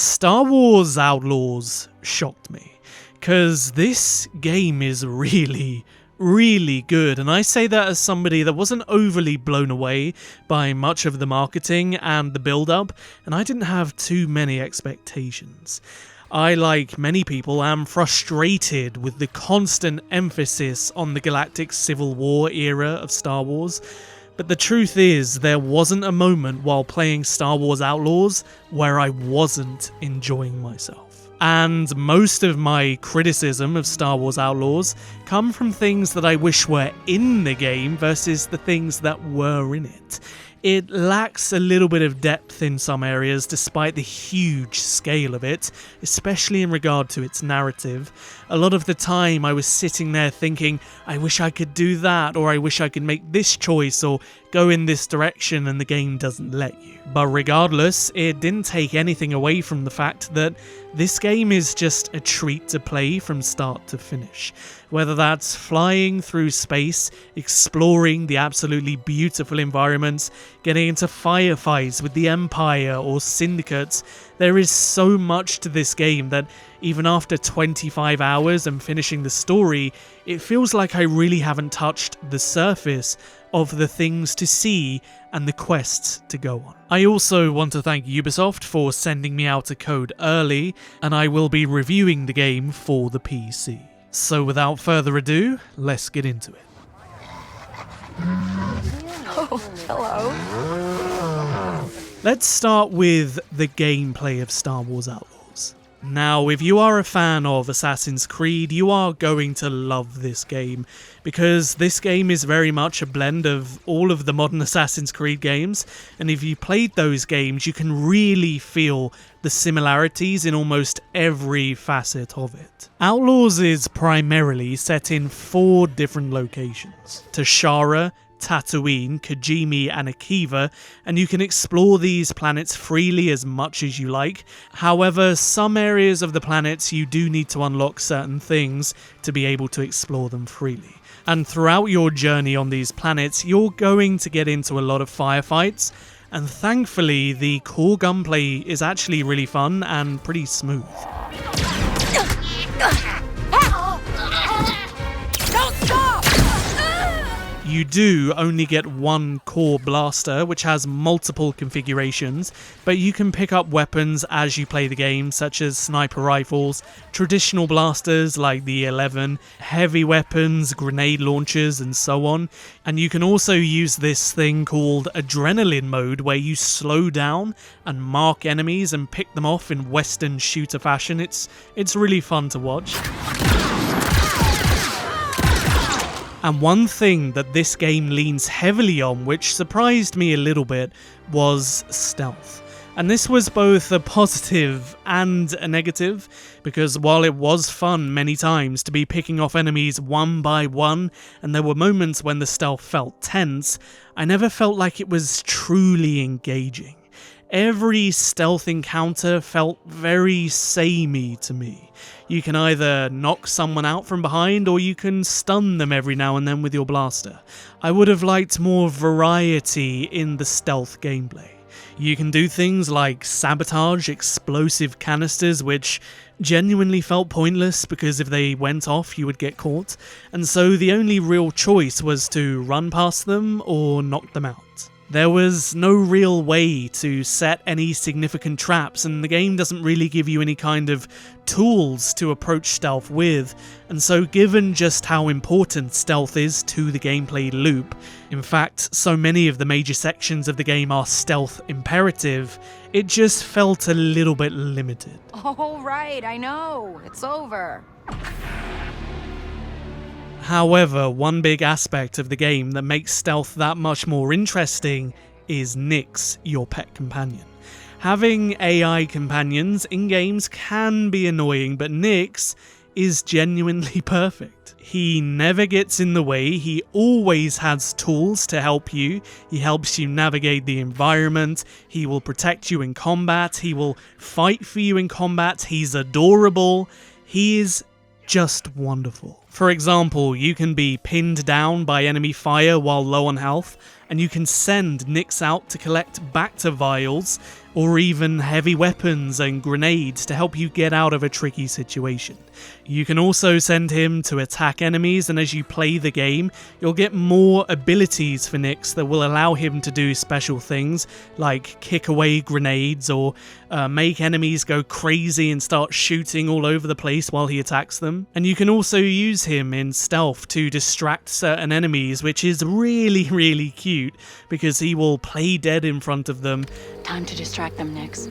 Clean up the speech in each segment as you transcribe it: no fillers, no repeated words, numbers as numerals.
Star Wars Outlaws shocked me, because this game is really good, and I say that as somebody that wasn't overly blown away by much of the marketing and the build-up, and I didn't have too many expectations. I, like many people, am frustrated with the constant emphasis on the Galactic Civil War era of Star Wars, but the truth is, there wasn't a moment while playing Star Wars Outlaws where I wasn't enjoying myself. And most of my criticism of Star Wars Outlaws come from things that I wish were in the game versus the things that were in it. It lacks a little bit of depth in some areas despite the huge scale of it, especially in regard to its narrative. A lot of the time I was sitting there thinking, I wish I could do that, or I wish I could make this choice, or go in this direction, and the game doesn't let you. But regardless, it didn't take anything away from the fact that this game is just a treat to play from start to finish. Whether that's flying through space, exploring the absolutely beautiful environments, getting into firefights with the Empire or Syndicates, there is so much to this game that even after 25 hours and finishing the story, it feels like I really haven't touched the surface of the things to see and the quests to go on. I also want to thank Ubisoft for sending me out a code early, and I will be reviewing the game for the PC. So without further ado, let's get into it. Oh, hello. Let's start with the gameplay of Star Wars Outlaws. Now, if you are a fan of Assassin's Creed, you are going to love this game, because this game is very much a blend of all of the modern Assassin's Creed games, and if you played those games, you can really feel the similarities in almost every facet of it. Outlaws is primarily set in 4 different locations: Tashara, Tatooine, Kijimi, and Akiva, and you can explore these planets freely as much as you like. However, some areas of the planets you do need to unlock certain things to be able to explore them freely. And throughout your journey on these planets, you're going to get into a lot of firefights, and thankfully the core gunplay is actually really fun and pretty smooth. You do only get one core blaster, which has multiple configurations, but you can pick up weapons as you play the game, such as sniper rifles, traditional blasters like the 11, heavy weapons, grenade launchers, and so on. And you can also use this thing called Adrenaline Mode, where you slow down and mark enemies and pick them off in Western shooter fashion. It's really fun to watch. And one thing that this game leans heavily on, which surprised me a little bit, was stealth. And this was both a positive and a negative, because while it was fun many times to be picking off enemies one by one, and there were moments when the stealth felt tense, I never felt like it was truly engaging. Every stealth encounter felt very samey to me. You can either knock someone out from behind, or you can stun them every now and then with your blaster. I would have liked more variety in the stealth gameplay. You can do things like sabotage explosive canisters, which genuinely felt pointless because if they went off you would get caught, and so the only real choice was to run past them or knock them out. There was no real way to set any significant traps, and the game doesn't really give you any kind of tools to approach stealth with, and so given just how important stealth is to the gameplay loop, in fact so many of the major sections of the game are stealth imperative, it just felt a little bit limited. Oh, right, I know. It's over. However, one big aspect of the game that makes stealth that much more interesting is Nyx, your pet companion. Having AI companions in games can be annoying, but Nyx is genuinely perfect. He never gets in the way, he always has tools to help you, he helps you navigate the environment, he will protect you in combat, he will fight for you in combat, he's adorable, he is just wonderful. For example, you can be pinned down by enemy fire while low on health, and you can send Nyx out to collect Bacta vials or even heavy weapons and grenades to help you get out of a tricky situation. You can also send him to attack enemies, and as you play the game, you'll get more abilities for Nyx that will allow him to do special things like kick away grenades or make enemies go crazy and start shooting all over the place while he attacks them. And you can also use him in stealth to distract certain enemies, which is really cute because he will play dead in front of them. Time to distract them, Nyx.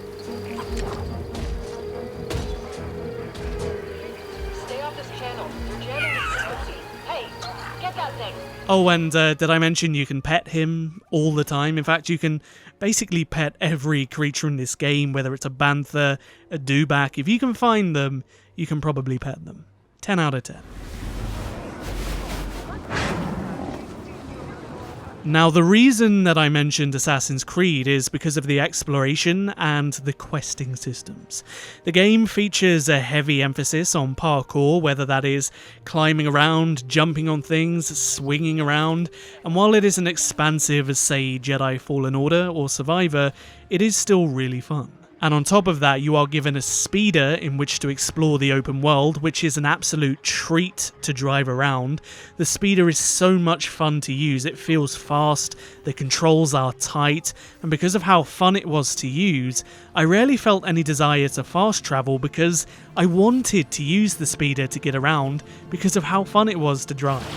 Stay off this channel. You're jamming the frequency. Hey, get that thing. Oh, and did I mention you can pet him all the time? In fact, you can basically pet every creature in this game, whether it's a bantha, a dewback. If you can find them, you can probably pet them. 10 out of 10. Now, the reason that I mentioned Assassin's Creed is because of the exploration and the questing systems. The game features a heavy emphasis on parkour, whether that is climbing around, jumping on things, swinging around, and while it isn't expansive as, say, Jedi Fallen Order or Survivor, it is still really fun. And on top of that, you are given a speeder in which to explore the open world, which is an absolute treat to drive around. The speeder is so much fun to use, it feels fast, the controls are tight, and because of how fun it was to use, I rarely felt any desire to fast travel because I wanted to use the speeder to get around because of how fun it was to drive.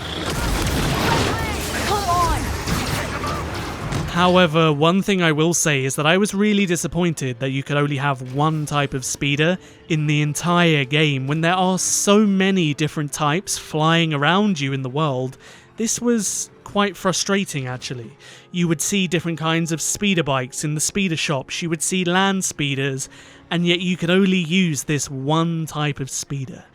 However, one thing I will say is that I was really disappointed that you could only have one type of speeder in the entire game when there are so many different types flying around you in the world. This was quite frustrating actually. You would see different kinds of speeder bikes in the speeder shops, you would see land speeders, and yet you could only use this one type of speeder.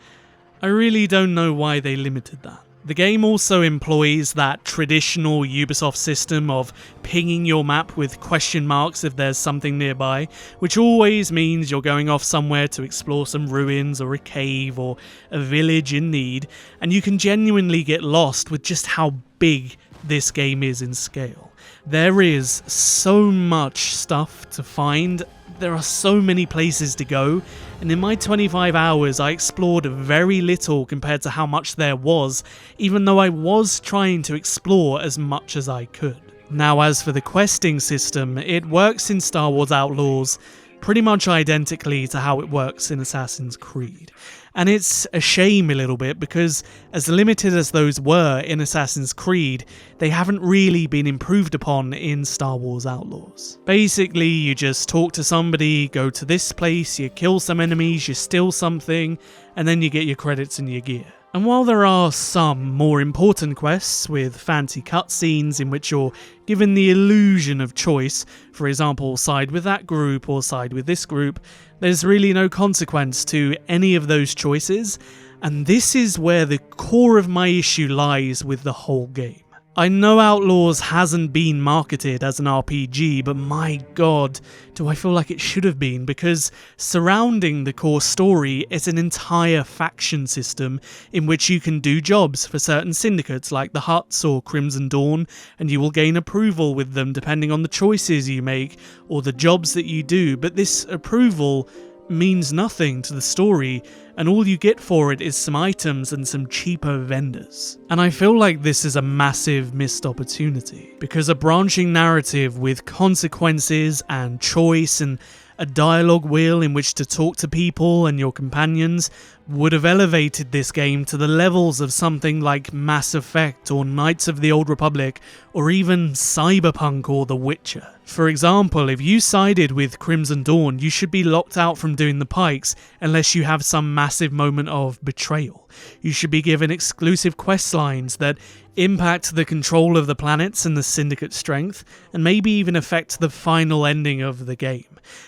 I really don't know why they limited that. The game also employs that traditional Ubisoft system of pinging your map with question marks if there's something nearby, which always means you're going off somewhere to explore some ruins or a cave or a village in need, and you can genuinely get lost with just how big this game is in scale. There is so much stuff to find, there are so many places to go, and in my 25 hours I explored very little compared to how much there was, even though I was trying to explore as much as I could. Now, as for the questing system, it works in Star Wars Outlaws pretty much identically to how it works in Assassin's Creed. And it's a shame a little bit because as limited as those were in Assassin's Creed, they haven't really been improved upon in Star Wars Outlaws. Basically, you just talk to somebody, go to this place, you kill some enemies, you steal something, and then you get your credits and your gear. And while there are some more important quests with fancy cutscenes in which you're given the illusion of choice, for example, side with that group or side with this group, there's really no consequence to any of those choices, and this is where the core of my issue lies with the whole game. I know Outlaws hasn't been marketed as an RPG, but my god, do I feel like it should have been, because surrounding the core story is an entire faction system in which you can do jobs for certain syndicates like the Hutts or Crimson Dawn, and you will gain approval with them depending on the choices you make or the jobs that you do, but this approval means nothing to the story, and all you get for it is some items and some cheaper vendors. And I feel like this is a massive missed opportunity, because a branching narrative with consequences and choice and a dialogue wheel in which to talk to people and your companions would have elevated this game to the levels of something like Mass Effect or Knights of the Old Republic or even Cyberpunk or The Witcher. For example, if you sided with Crimson Dawn, you should be locked out from doing the pikes unless you have some massive moment of betrayal. You should be given exclusive quest lines that impact the control of the planets and the Syndicate strength, and maybe even affect the final ending of the game.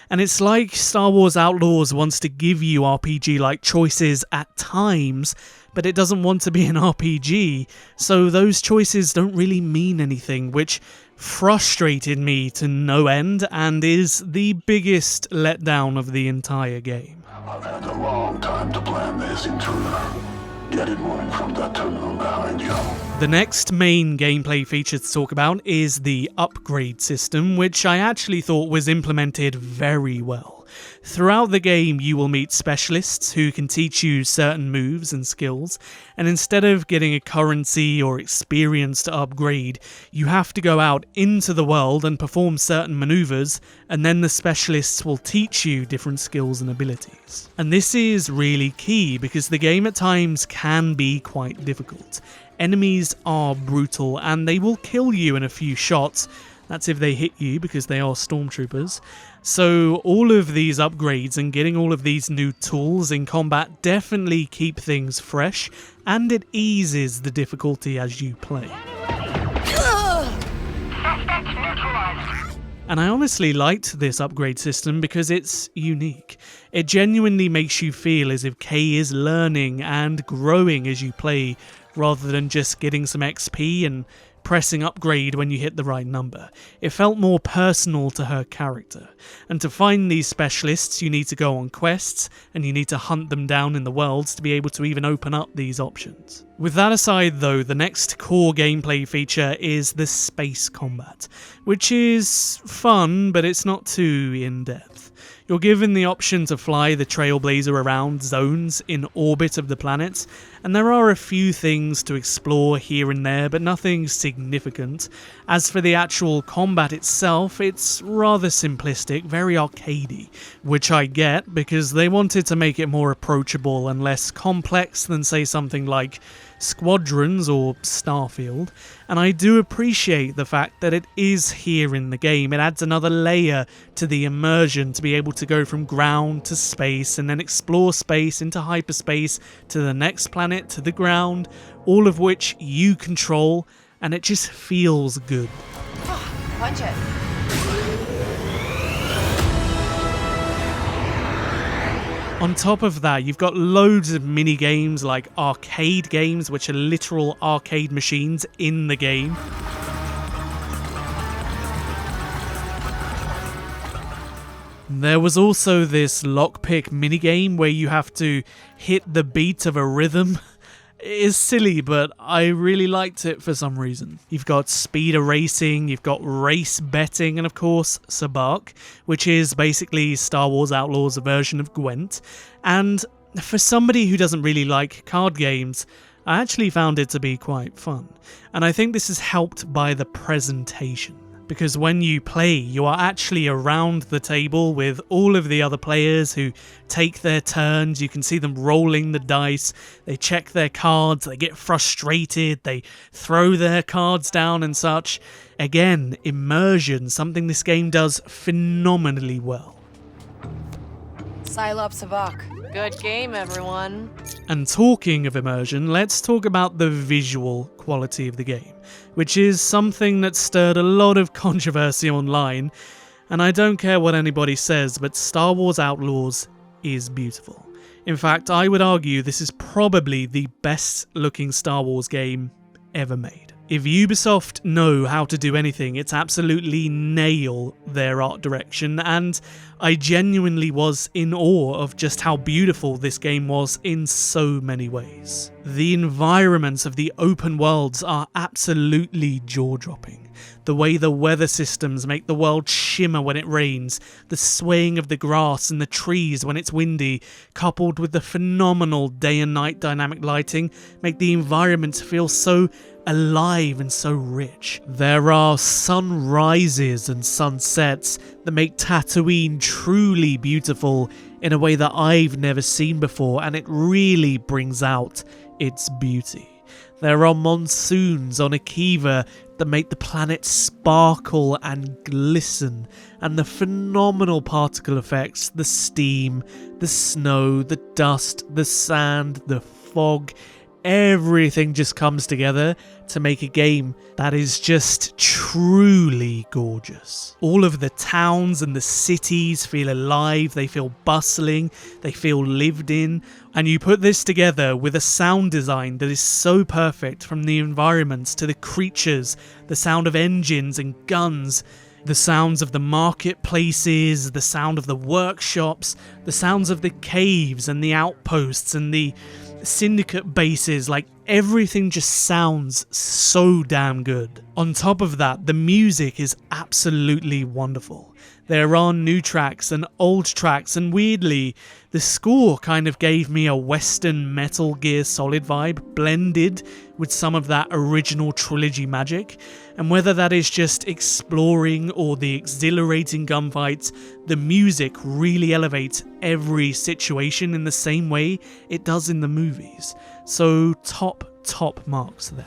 And it's like Star Wars Outlaws wants to give you RPG-like choices at times, but it doesn't want to be an RPG, so those choices don't really mean anything, which frustrated me to no end and is the biggest letdown of the entire game. I've had a long time to plan this, intruder. Get it moving from that tunnel behind you. The next main gameplay feature to talk about is the upgrade system, which I actually thought was implemented very well. Throughout the game, you will meet specialists who can teach you certain moves and skills, and instead of getting a currency or experience to upgrade, you have to go out into the world and perform certain maneuvers, and then the specialists will teach you different skills and abilities. And this is really key because the game at times can be quite difficult. Enemies are brutal and they will kill you in a few shots. That's if they hit you because they are stormtroopers. So all of these upgrades and getting all of these new tools in combat definitely keep things fresh, and it eases the difficulty as you play. And I honestly liked this upgrade system because it's unique. It genuinely makes you feel as if Kay is learning and growing as you play, rather than just getting some XP and pressing upgrade when you hit the right number. It felt more personal to her character. And to find these specialists, you need to go on quests, and you need to hunt them down in the worlds to be able to even open up these options. With that aside though, the next core gameplay feature is the space combat, which is fun, but it's not too in-depth. You're given the option to fly the Trailblazer around zones in orbit of the planets, and there are a few things to explore here and there, but nothing significant. As for the actual combat itself, it's rather simplistic, very arcadey, which I get because they wanted to make it more approachable and less complex than say something like Squadrons or Starfield, and I do appreciate the fact that it is here in the game. It adds another layer to the immersion to be able to go from ground to space and then explore space into hyperspace to the next planet to the ground, all of which you control, and it just feels good. Punch it. On top of that, you've got loads of mini games like arcade games, which are literal arcade machines in the game. There was also this lockpick minigame where you have to hit the beat of a rhythm. It is silly, but I really liked it for some reason. You've got speeder racing, you've got race betting, and of course Sabacc, which is basically Star Wars Outlaws' version of Gwent. And for somebody who doesn't really like card games, I actually found it to be quite fun. And I think this is helped by the presentation, because when you play, you are actually around the table with all of the other players who take their turns. You can see them rolling the dice, they check their cards, they get frustrated, they throw their cards down and such. Again, immersion, something this game does phenomenally well. Psylop Sabacc. Good game, everyone. And talking of immersion, let's talk about the visual quality of the game, which is something that stirred a lot of controversy online, and I don't care what anybody says, but Star Wars Outlaws is beautiful. In fact, I would argue this is probably the best looking Star Wars game ever made. If Ubisoft know how to do anything, it's absolutely nail their art direction, and I genuinely was in awe of just how beautiful this game was in so many ways. The environments of the open worlds are absolutely jaw-dropping. The way the weather systems make the world shimmer when it rains, the swaying of the grass and the trees when it's windy, coupled with the phenomenal day and night dynamic lighting, make the environments feel so alive and so rich. There are sunrises and sunsets that make Tatooine truly beautiful in a way that I've never seen before, and it really brings out its beauty. There are monsoons on Akiva that make the planet sparkle and glisten, and the phenomenal particle effects, the steam, the snow, the dust, the sand, the fog, everything just comes together to make a game that is just truly gorgeous. All of the towns and the cities feel alive, they feel bustling, they feel lived in, and you put this together with a sound design that is so perfect, from the environments to the creatures, the sound of engines and guns, the sounds of the marketplaces, the sound of the workshops, the sounds of the caves and the outposts, and the syndicate bases, like everything just sounds so damn good. On top of that, the music is absolutely wonderful. There are new tracks and old tracks, and weirdly, the score kind of gave me a Western Metal Gear Solid vibe, blended with some of that original trilogy magic. And whether that is just exploring or the exhilarating gunfights, the music really elevates every situation in the same way it does in the movies. So top marks there.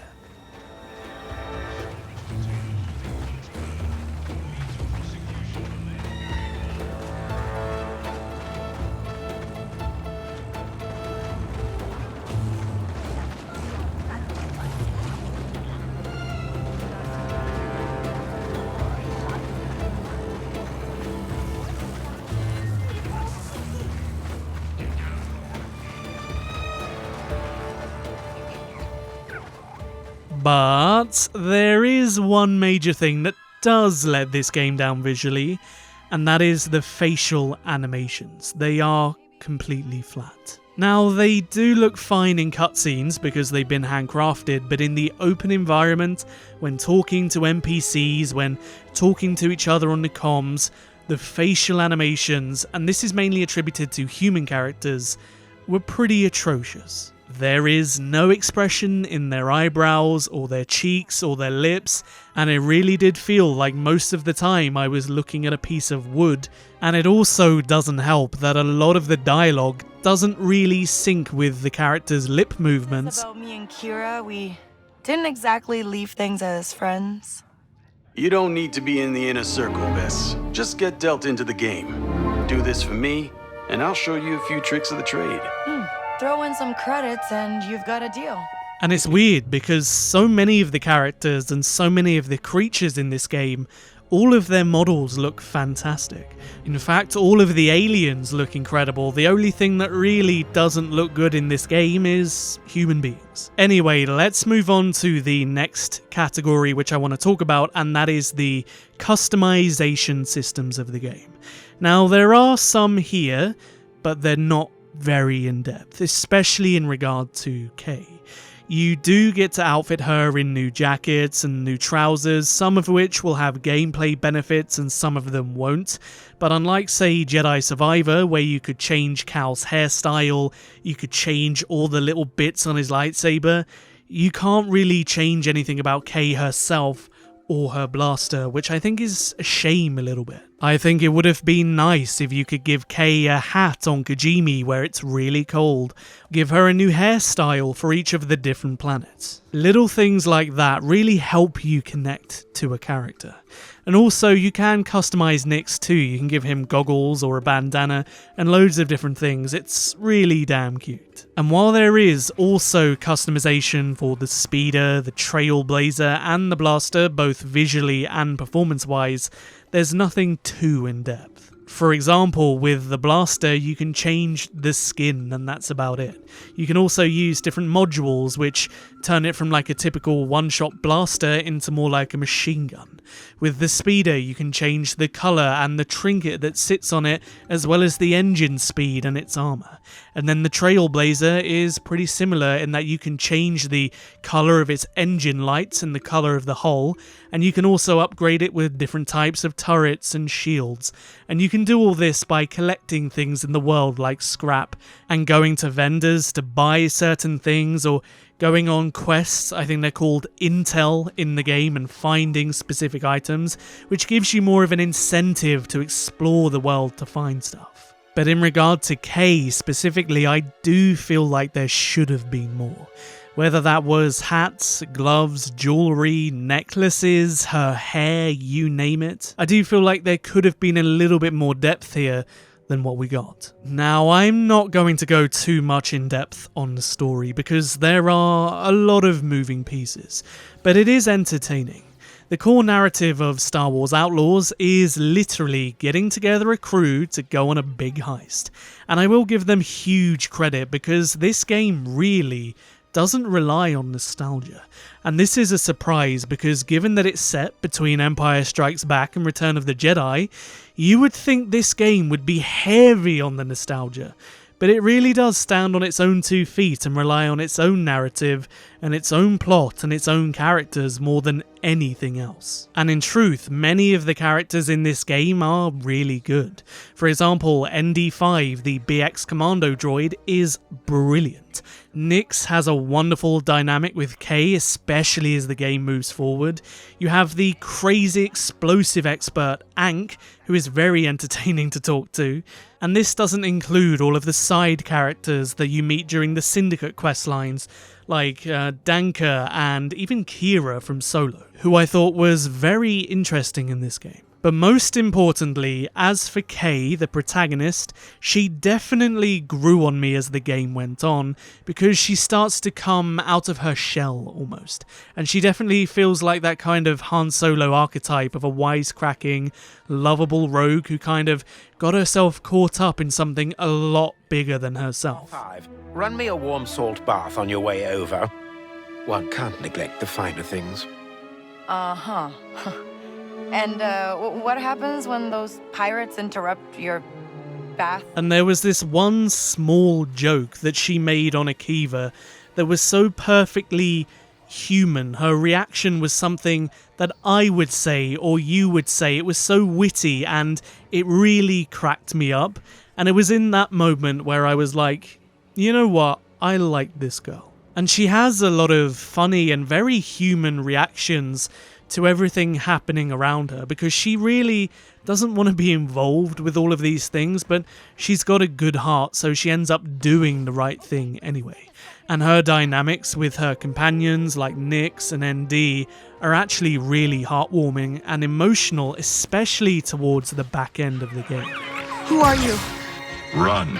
But there is one major thing that does let this game down visually, and that is the facial animations. They are completely flat. Now, they do look fine in cutscenes because they've been handcrafted, but in the open environment, when talking to NPCs, when talking to each other on the comms, the facial animations, and this is mainly attributed to human characters, were pretty atrocious. There is no expression in their eyebrows or their cheeks or their lips, and it really did feel like most of the time I was looking at a piece of wood. And it also doesn't help that a lot of the dialogue doesn't really sync with the characters' lip movements. About me and Kira, we didn't exactly leave things as friends. You don't need to be in the inner circle, Bess. Just get dealt into the game. Do this for me, and I'll show you a few tricks of the trade. Throw in some credits and you've got a deal. And it's weird because so many of the characters and so many of the creatures in this game, all of their models look fantastic. In fact, all of the aliens look incredible. The only thing that really doesn't look good in this game is human beings. Anyway, let's move on to the next category which I want to talk about, and that is the customization systems of the game. Now, there are some here, but they're not very in-depth, especially in regard to Kay. You do get to outfit her in new jackets and new trousers, some of which will have gameplay benefits and some of them won't. But unlike, say, Jedi Survivor, where you could change Cal's hairstyle, you could change all the little bits on his lightsaber, you can't really change anything about Kay herself or her blaster, which I think is a shame a little bit. I think it would have been nice if you could give Kay a hat on Kijimi where it's really cold, give her a new hairstyle for each of the different planets. Little things like that really help you connect to a character. And also you can customize Nix too, you can give him goggles or a bandana and loads of different things. It's really damn cute. And while there is also customization for the speeder, the trailblazer and the blaster, both visually and performance wise, there's nothing too in-depth. For example, with the blaster, you can change the skin and that's about it. You can also use different modules which turn it from like a typical one-shot blaster into more like a machine gun. With the speeder, you can change the colour and the trinket that sits on it, as well as the engine speed and its armour. And then the trailblazer is pretty similar in that you can change the colour of its engine lights and the colour of the hull, and you can also upgrade it with different types of turrets and shields. And you can do all this by collecting things in the world like scrap, and going to vendors to buy certain things, or going on quests, I think they're called intel in the game, and finding specific items, which gives you more of an incentive to explore the world to find stuff. But in regard to Kay specifically, I do feel like there should have been more. Whether that was hats, gloves, jewellery, necklaces, her hair, you name it. I do feel like there could have been a little bit more depth here than what we got. Now, I'm not going to go too much in depth on the story because there are a lot of moving pieces, but it is entertaining. The core narrative of Star Wars Outlaws is literally getting together a crew to go on a big heist, and I will give them huge credit because this game really doesn't rely on nostalgia. And this is a surprise because given that it's set between Empire Strikes Back and Return of the Jedi, you would think this game would be heavy on the nostalgia. but it really does stand on its own 2 feet and rely on its own narrative and its own plot and its own characters more than anything else. And in truth, many of the characters in this game are really good. For example, ND5, the BX Commando droid, is brilliant. Nyx has a wonderful dynamic with Kay, especially as the game moves forward. You have the crazy explosive expert Ankh, who is very entertaining to talk to. And this doesn't include all of the side characters that you meet during the Syndicate questlines, like Danka and even Kira from Solo, who I thought was very interesting in this game. But most importantly, as for Kay, the protagonist, she definitely grew on me as the game went on, because she starts to come out of her shell almost. And she definitely feels like that kind of Han Solo archetype of a wisecracking, lovable rogue who kind of got herself caught up in something a lot bigger than herself. 5. Run me a warm salt bath on your way over. One can't neglect the finer things. Uh-huh. And what happens when those pirates interrupt your bath? And there was this one small joke that she made on Akiva that was so perfectly human. Her reaction was something that I would say or you would say. It was so witty and it really cracked me up. And it was in that moment where I was like, you know what, I like this girl. And she has a lot of funny and very human reactions to everything happening around her, because she really doesn't want to be involved with all of these things, but she's got a good heart, so she ends up doing the right thing anyway. And her dynamics with her companions like Nyx and ND are actually really heartwarming and emotional, especially towards the back end of the game. Who are you? Run.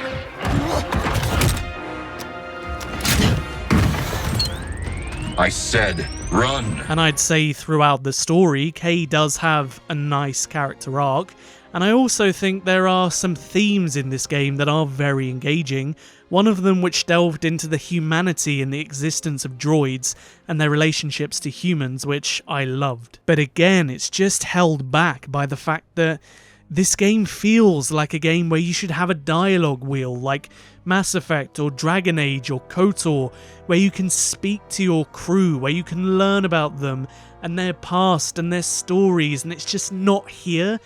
I said, run. And I'd say throughout the story, Kay does have a nice character arc, and I also think there are some themes in this game that are very engaging, one of them which delved into the humanity and the existence of droids and their relationships to humans, which I loved. But again, it's just held back by the fact that this game feels like a game where you should have a dialogue wheel like Mass Effect or Dragon Age or KOTOR, where you can speak to your crew, where you can learn about them and their past and their stories, and it's just not here.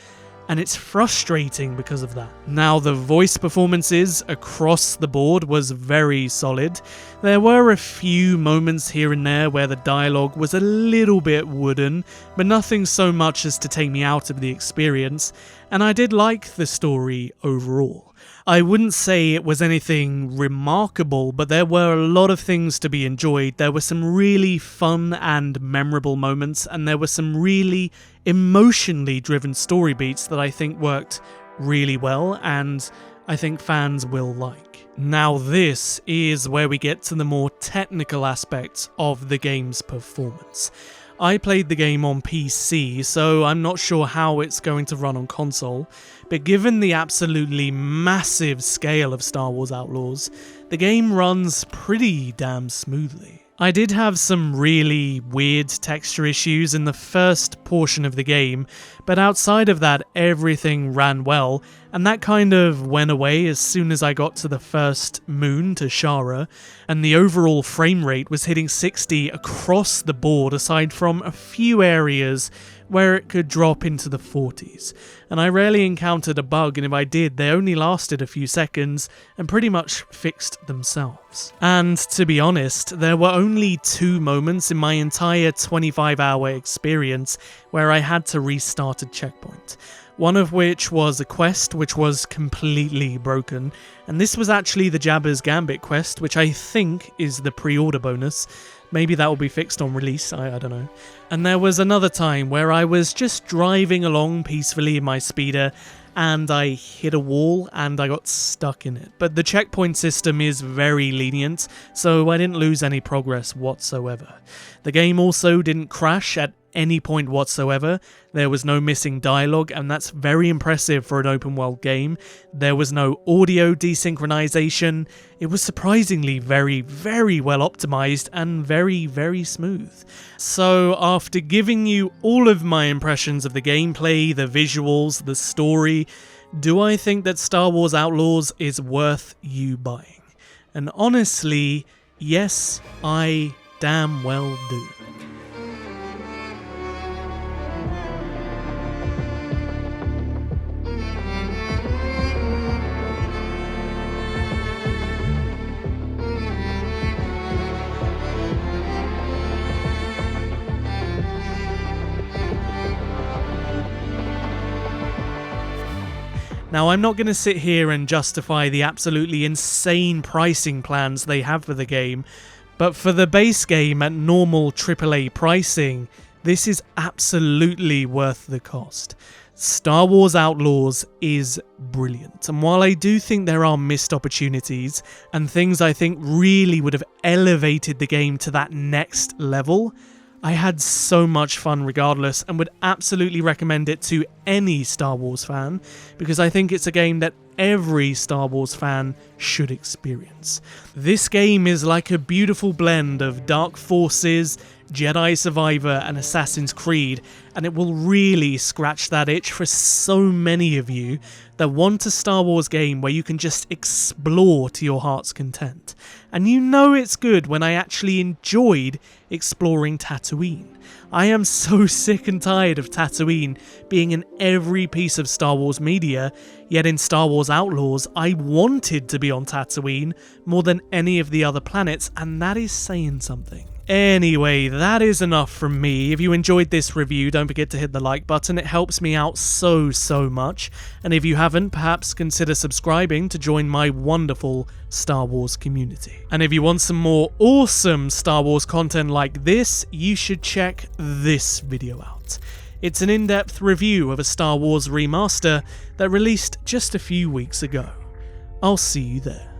And it's frustrating because of that. Now, the voice performances across the board was very solid. There were a few moments here and there where the dialogue was a little bit wooden, but nothing so much as to take me out of the experience, and I did like the story overall. I wouldn't say it was anything remarkable, but there were a lot of things to be enjoyed. There were some really fun and memorable moments, and there were some really emotionally driven story beats that I think worked really well, and I think fans will like. Now this is where we get to the more technical aspects of the game's performance. I played the game on PC, so I'm not sure how it's going to run on console, but given the absolutely massive scale of Star Wars Outlaws, the game runs pretty damn smoothly. I did have some really weird texture issues in the first portion of the game, but outside of that everything ran well, and that kind of went away as soon as I got to the first moon to Shara, and the overall frame rate was hitting 60 across the board aside from a few areas where it could drop into the 40s, and I rarely encountered a bug, and if I did, they only lasted a few seconds and pretty much fixed themselves. And to be honest, there were only 2 moments in my entire 25-hour experience where I had to restart a checkpoint. One of which was a quest which was completely broken, and this was actually the Jabba's Gambit quest, which I think is the pre-order bonus. Maybe that will be fixed on release, I don't know. And there was another time where I was just driving along peacefully in my speeder and I hit a wall and I got stuck in it. But the checkpoint system is very lenient, so I didn't lose any progress whatsoever. The game also didn't crash at any point whatsoever. There was no missing dialogue, and that's very impressive for an open world game. There was no audio desynchronization. It was surprisingly very, very well optimized and very, very smooth. So after giving you all of my impressions of the gameplay, the visuals, the story, Do I think that Star Wars Outlaws is worth you buying? And honestly, yes, I damn well do. Now, I'm not going to sit here and justify the absolutely insane pricing plans they have for the game, but for the base game at normal AAA pricing, this is absolutely worth the cost. Star Wars Outlaws is brilliant, and while I do think there are missed opportunities and things I think really would have elevated the game to that next level, I had so much fun regardless and would absolutely recommend it to any Star Wars fan, because I think it's a game that every Star Wars fan should experience. This game is like a beautiful blend of Dark Forces, Jedi Survivor and Assassin's Creed, and it will really scratch that itch for so many of you that want a Star Wars game where you can just explore to your heart's content. And you know it's good when I actually enjoyed exploring Tatooine. I am so sick and tired of Tatooine being in every piece of Star Wars media, yet in Star Wars Outlaws I wanted to be on Tatooine more than any of the other planets, and that is saying something. Anyway, that is enough from me. If you enjoyed this review, don't forget to hit the like button. It helps me out so much. And if you haven't, perhaps consider subscribing to join my wonderful Star Wars community. And if you want some more awesome Star Wars content like this, you should check this video out. It's an in-depth review of a Star Wars remaster that released just a few weeks ago. I'll see you there.